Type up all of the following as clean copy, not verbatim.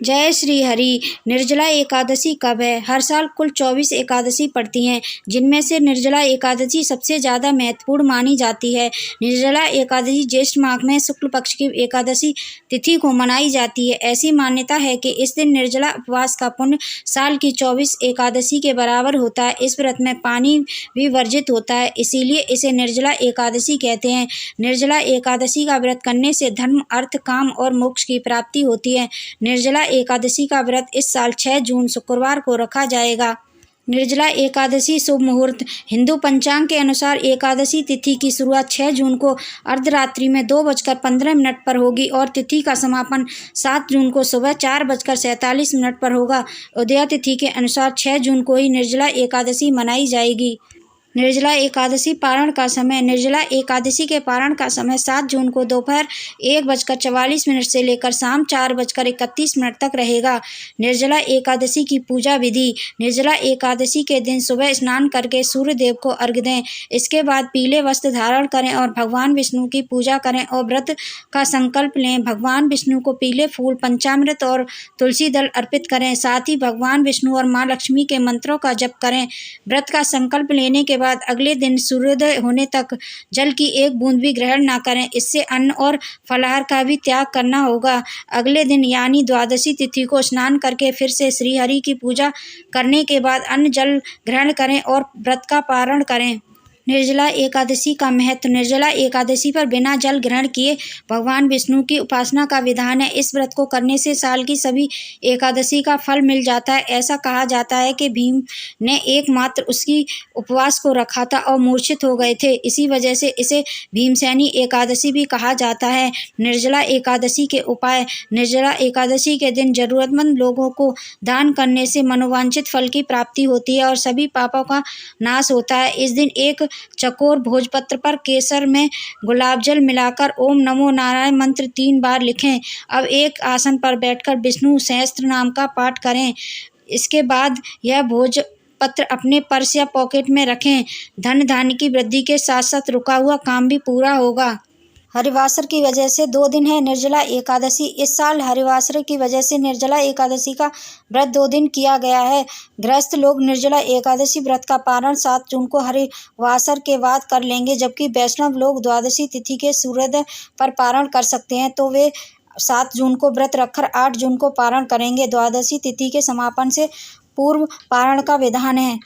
जय श्री हरि। निर्जला एकादशी कब है? हर साल कुल 24 एकादशी पड़ती हैं, जिनमें से निर्जला एकादशी सबसे ज़्यादा महत्वपूर्ण मानी जाती है। निर्जला एकादशी ज्येष्ठ माह में शुक्ल पक्ष की एकादशी तिथि को मनाई जाती है। ऐसी मान्यता है कि इस दिन निर्जला उपवास का पुण्य साल की 24 एकादशी के बराबर होता है। इस व्रत में पानी भी वर्जित होता है, इसीलिए इसे निर्जला एकादशी कहते हैं। निर्जला एकादशी का व्रत करने से धर्म, अर्थ, काम और मोक्ष की प्राप्ति होती है। निर्जला एकादशी का व्रत इस साल 6 जून शुक्रवार को रखा जाएगा। निर्जला एकादशी शुभ मुहूर्त। हिंदू पंचांग के अनुसार एकादशी तिथि की शुरुआत 6 जून को अर्धरात्रि में 2:15 पर होगी और तिथि का समापन 7 जून को सुबह 4:47 पर होगा। उदया तिथि के अनुसार 6 जून को ही निर्जला एकादशी मनाई जाएगी। निर्जला एकादशी पारण का समय। निर्जला एकादशी के पारण का समय 7 जून को दोपहर 1:44 से लेकर शाम 4:31 तक रहेगा। निर्जला एकादशी की पूजा विधि। निर्जला एकादशी के दिन सुबह स्नान करके सूर्य देव को अर्घ्य दें। इसके बाद पीले वस्त्र धारण करें और भगवान विष्णु की पूजा करें और व्रत का संकल्प लें। भगवान विष्णु को पीले फूल, पंचामृत और तुलसी दल अर्पित करें। साथ ही भगवान विष्णु और माँ लक्ष्मी के मंत्रों का जप करें। व्रत का संकल्प लेने के बाद अगले दिन सूर्योदय होने तक जल की एक बूंद भी ग्रहण ना करें। इससे अन्न और फलाहार का भी त्याग करना होगा। अगले दिन यानी द्वादशी तिथि को स्नान करके फिर से श्री हरि की पूजा करने के बाद अन्न जल ग्रहण करें और व्रत का पारण करें। निर्जला एकादशी का महत्व। निर्जला एकादशी पर बिना जल ग्रहण किए भगवान विष्णु की उपासना का विधान है। इस व्रत को करने से साल की सभी एकादशी का फल मिल जाता है। ऐसा कहा जाता है कि भीम ने एकमात्र उसकी उपवास को रखा था और मूर्छित हो गए थे। इसी वजह से इसे भीमसेनी एकादशी भी कहा जाता है। निर्जला एकादशी के उपाय। निर्जला एकादशी के दिन जरूरतमंद लोगों को दान करने से मनोवांछित फल की प्राप्ति होती है और सभी पापों का नाश होता है। इस दिन एक चकोर भोजपत्र पर केसर में गुलाब जल मिलाकर ओम नमो नारायण मंत्र 3 बार लिखें। अब एक आसन पर बैठकर विष्णु सहस्त्र नाम का पाठ करें। इसके बाद यह भोजपत्र अपने पर्स या पॉकेट में रखें। धन धान्य की वृद्धि के साथ साथ रुका हुआ काम भी पूरा होगा। हरिवासर की वजह से 2 दिन है निर्जला एकादशी। इस साल हरिवासर की वजह से निर्जला एकादशी का व्रत 2 दिन किया गया है। गृहस्थ लोग निर्जला एकादशी व्रत का पारण 7 जून को हरिवासर के बाद कर लेंगे, जबकि वैष्णव लोग द्वादशी तिथि के सूर्योदय पर पारण कर सकते हैं, तो वे 7 जून को व्रत रखकर 8 जून को पारण करेंगे। द्वादशी तिथि के समापन से पूर्व पारण का विधान है।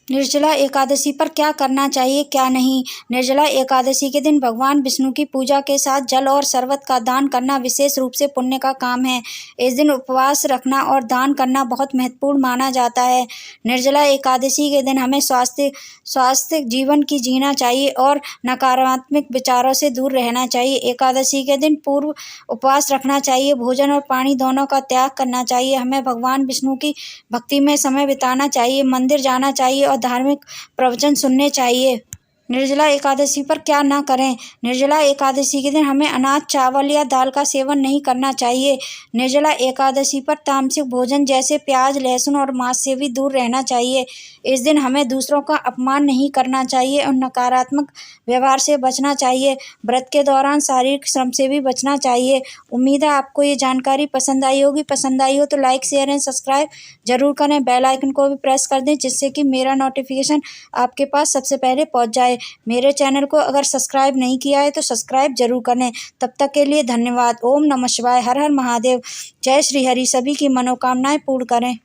निर्जला एकादशी पर क्या करना चाहिए, क्या नहीं। निर्जला एकादशी के दिन भगवान विष्णु की पूजा के साथ जल और शरबत का दान करना विशेष रूप से पुण्य का काम है। इस दिन उपवास रखना और दान करना बहुत महत्वपूर्ण माना जाता है। निर्जला एकादशी के दिन हमें स्वास्थ्य जीवन की जीना चाहिए और नकारात्मक विचारों से दूर रहना चाहिए। एकादशी के दिन पूर्व उपवास रखना चाहिए। भोजन और पानी दोनों का त्याग करना चाहिए। हमें भगवान विष्णु की भक्ति में समय बिताना चाहिए, मंदिर जाना चाहिए और धार्मिक प्रवचन सुनने चाहिए। निर्जला एकादशी पर क्या ना करें। निर्जला एकादशी के दिन हमें अनाज, चावल या दाल का सेवन नहीं करना चाहिए। निर्जला एकादशी पर तामसिक भोजन जैसे प्याज, लहसुन और मांस से भी दूर रहना चाहिए। इस दिन हमें दूसरों का अपमान नहीं करना चाहिए और नकारात्मक व्यवहार से बचना चाहिए। व्रत के दौरान शारीरिक श्रम से भी बचना चाहिए। उम्मीद है आपको ये जानकारी पसंद आई होगी। पसंद आई हो तो लाइक, शेयर एंड सब्सक्राइब जरूर करें। बेल आइकन को भी प्रेस कर दें, जिससे कि मेरा नोटिफिकेशन आपके पास सबसे पहले पहुंच जाए। मेरे चैनल को अगर सब्सक्राइब नहीं किया है तो सब्सक्राइब जरूर करें। तब तक के लिए धन्यवाद। ओम नमः शिवाय। हर हर महादेव। जय श्री हरि। सभी की मनोकामनाएं पूर्ण करें।